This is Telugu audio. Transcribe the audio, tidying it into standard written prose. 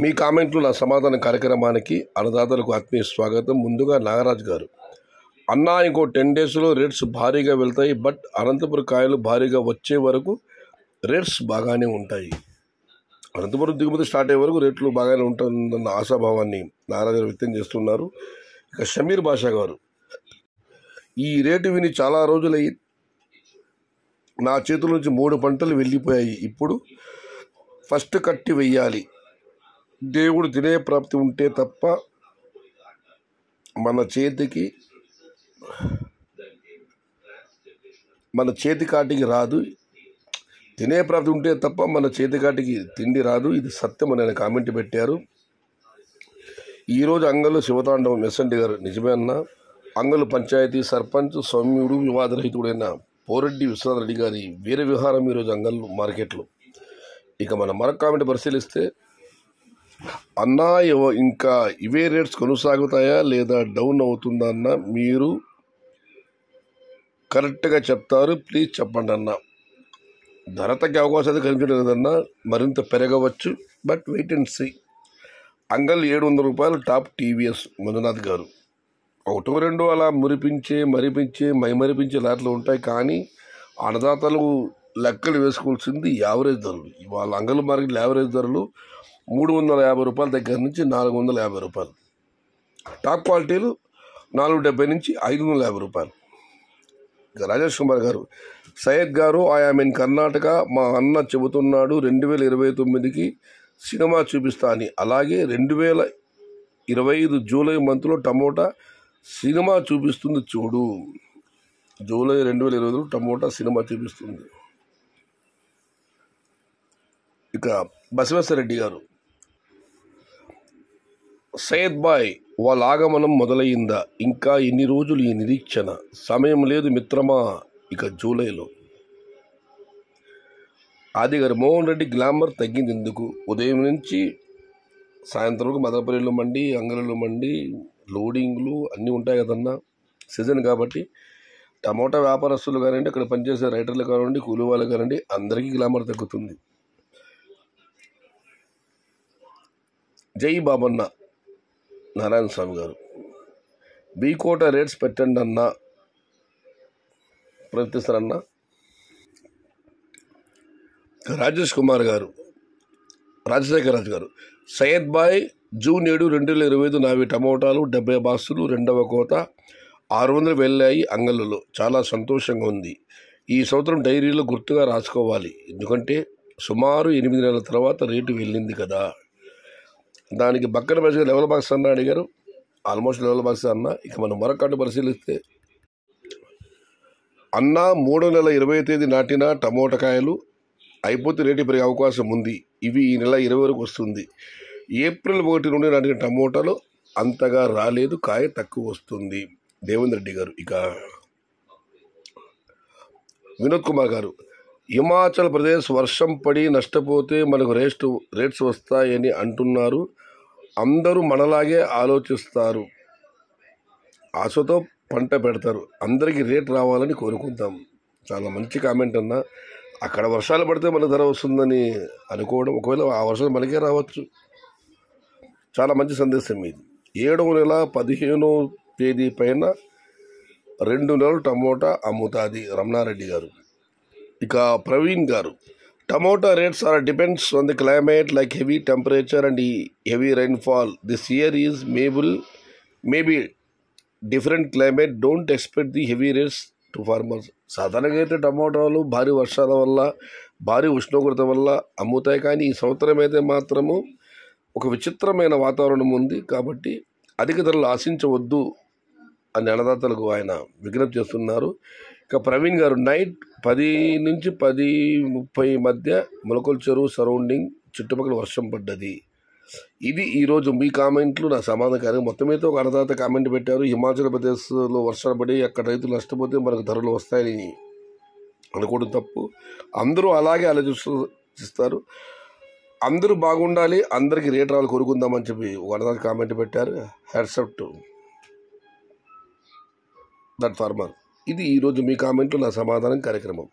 మీ కామెంట్లు నా సమాధాన కార్యక్రమానికి అన్నదాతలకు ఆత్మీయ స్వాగతం. ముందుగా నాగరాజు గారు, అన్నా ఇంకో 10 డేస్లో రేట్స్ భారీగా వెళ్తాయి, బట్ అనంతపురం కాయలు భారీగా వచ్చే వరకు రేట్స్ బాగానే ఉంటాయి. అనంతపురం దిగుమతి స్టార్ట్ అయ్యే వరకు రేట్లు బాగానే ఉంటుందన్న ఆశాభావాన్ని నాగరాజు గారు వ్యక్తం చేస్తున్నారు. ఇక షమీర్ బాషా గారు, ఈ రేటు విని చాలా రోజులయ్యి నా చేతుల నుంచి 3 పంటలు వెళ్ళిపోయాయి. ఇప్పుడు ఫస్ట్ కట్టి వెయ్యాలి. దేవుడు తినే ప్రాప్తి ఉంటే తప్ప మన చేతికాటికి రాదు. తినే ప్రాప్తి ఉంటే తప్ప మన చేతికాటికి తిండి రాదు. ఇది సత్యం అని ఆయన కామెంట్ పెట్టారు. ఈరోజు అంగళ్ళు శివతాండవం ఎస్ఎన్టీ గారు, నిజమే అన్న. అంగళ్ళు పంచాయతీ సర్పంచ్ సౌమ్యుడు వివాదరహితుడైన పోరెడ్డి విశ్వనాథ్ రెడ్డి గారి వీర విహారం ఈరోజు అంగళ్ళు మార్కెట్లో. ఇక మనం మరొక కామెంట్ పరిశీలిస్తే, అన్నా ఇంకా ఇవే రేట్స్ కొనసాగుతాయా లేదా డౌన్ అవుతుందా అన్న, మీరు కరెక్ట్గా చెప్తారు, ప్లీజ్ చెప్పండి అన్న. ధర తగ్గే అవకాశాలు కనిపించడం లేదన్నా, మరింత పెరగవచ్చు, బట్ వెయిట్ అండ్ సీ. అంగల్ 700 రూపాయలు టాప్ టీవీఎస్ మంజునాథ్ గారు. 1-2 అలా మైమరిపించే లాట్లు ఉంటాయి, కానీ అన్నదాతలు లెక్కలు వేసుకోవాల్సింది యావరేజ్ ధరలు. వాళ్ళ అంగల్ మార్కెట్లో యావరేజ్ ధరలు 350 రూపాయల దగ్గర నుంచి 450 రూపాయలు. టాప్ క్వాలిటీలు 470 నుంచి 550 రూపాయలు. ఇక రాజేష్ కుమార్ గారు, సయ్యద్ గారు, ఐఎమ్ ఇన్ కర్ణాటక. మా అన్న చెబుతున్నాడు 2029కి సినిమా చూపిస్తా అని. అలాగే 2025 జూలై మంత్లో టమోటా సినిమా చూపిస్తుంది చూడు. జూలై 2025 టమోటా సినిమా చూపిస్తుంది. ఇక బసవేశ్వరరెడ్డి గారు, సయ్యద్ బాయ్, వాళ్ళ ఆగమనం మొదలయ్యిందా? ఇంకా ఎన్ని రోజులు ఈ నిరీక్షణ? సమయం లేదు మిత్రమా. ఇక జూలైలో. ఆది గారు, మోహన్ రెడ్డి గ్లామర్ తగ్గింది ఎందుకు? ఉదయం నుంచి సాయంత్రం వరకు మదనపల్లిలో మండి, అంగళంలో మండి, లోడింగ్లు అన్నీ ఉంటాయి కదన్నా, సీజన్ కాబట్టి. టమోటా వ్యాపారస్తులు కానివ్వండి, అక్కడ పనిచేసే రైటర్లు కానివ్వండి, కూలి వాళ్ళు కానివ్వండి, అందరికీ గ్లామర్ తగ్గుతుంది. జై బాబన్న నారాయణ స్వామి గారు, బీకోట రేట్స్ పెట్టండి అన్న, ప్రయత్నిస్తారన్నా. రాజేష్ కుమార్ గారు, రాజశేఖర్ రాజు గారు, సయ్యద్ బాయ్, జూన్ 7, 2025 నావి టమోటాలు 70 బాక్సులు, 2వ కోత 600 వెళ్ళాయి అంగళ్ళలో. చాలా సంతోషంగా ఉంది. ఈ సంవత్సరం డైరీలో గుర్తుగా రాసుకోవాలి, ఎందుకంటే సుమారు 8 నెలల తర్వాత రేటు వెళ్ళింది కదా. దానికి పక్కన పరిస్థితి లెవెల్ బాక్స్ అన్న అడిగారు. ఆల్మోస్ట్ లెవెల్ బాక్స్ అన్న. ఇక మనం మరొకటి పరిశీలిస్తే, అన్న 3వ నెల 20వ తేదీ నాటిన టమోటా కాయలు అయిపోతే రేటు పెరిగే అవకాశం ఉంది. ఇవి ఈ నెల 20 వరకు వస్తుంది. ఏప్రిల్ 1 నుండి నాటిన టమోటాలు అంతగా రాలేదు, కాయ తక్కువ వస్తుంది. దేవేంద్ర రెడ్డి గారు. ఇక వినోద్ కుమార్ గారు, హిమాచల్ ప్రదేశ్ వర్షం పడి నష్టపోతే మనకు రేట్స్ వస్తాయని అంటున్నారు. అందరూ మనలాగే ఆలోచిస్తారు, ఆశతో పంట పెడతారు. అందరికీ రేట్ రావాలని కోరుకుంటాం. చాలా మంచి కామెంట్ అన్న. అక్కడ వర్షాలు పడితే మన ధర వస్తుందని అనుకోవడం, ఒకవేళ ఆ వర్షాలు మనకే రావచ్చు. చాలా మంచి సందేశం ఇది. 7వ నెల 15వ తేదీ పైన 2 నెలలు టమోటా అమ్ముతుంది. రమణారెడ్డి గారు. ఇక ప్రవీణ్ గారు, tomato rates are depends on the climate like heavy temperature and heavy rainfall. This year is maybe different climate. Don't expect the heavy rates to farmers. సాధారణంగా అయితే టమోటాలు భారీ వర్షాల వల్ల, భారీ ఉష్ణోగ్రత వల్ల అమ్ముతాయి, కానీ ఈ సంవత్సరం అయితే మాత్రము ఒక విచిత్రమైన వాతావరణం ఉంది, కాబట్టి అధిక ధరలు ఆశించవద్దు అని అన్నదాతలకు ఆయన విజ్ఞప్తి చేస్తున్నారు. ఇక ప్రవీణ్ గారు, నైట్ 10 నుంచి 10:30 మధ్య మొలకల చెరువు సరౌండింగ్ చుట్టుపక్కల వర్షం పడ్డది. ఇది ఈరోజు మీ కామెంట్లు. నా సమాధానం మొత్తం అయితే ఒక అన్నదాత కామెంట్ పెట్టారు. హిమాచల్ ప్రదేశ్లో వర్షాలు పడి అక్కడ రైతులు నష్టపోతే మనకు ధరలు వస్తాయని అనుకోవడం తప్పు. అందరూ అలాగే ఆలోచిస్తారు. అందరూ బాగుండాలి, అందరికీ రేట్ రావాలి కోరుకుందామని చెప్పి ఒక అన్నదాత కామెంట్ పెట్టారు. Hats off to that farmer. ఇది ఈరోజు మీ కామెంట్లు నా సమాధానం కార్యక్రమం.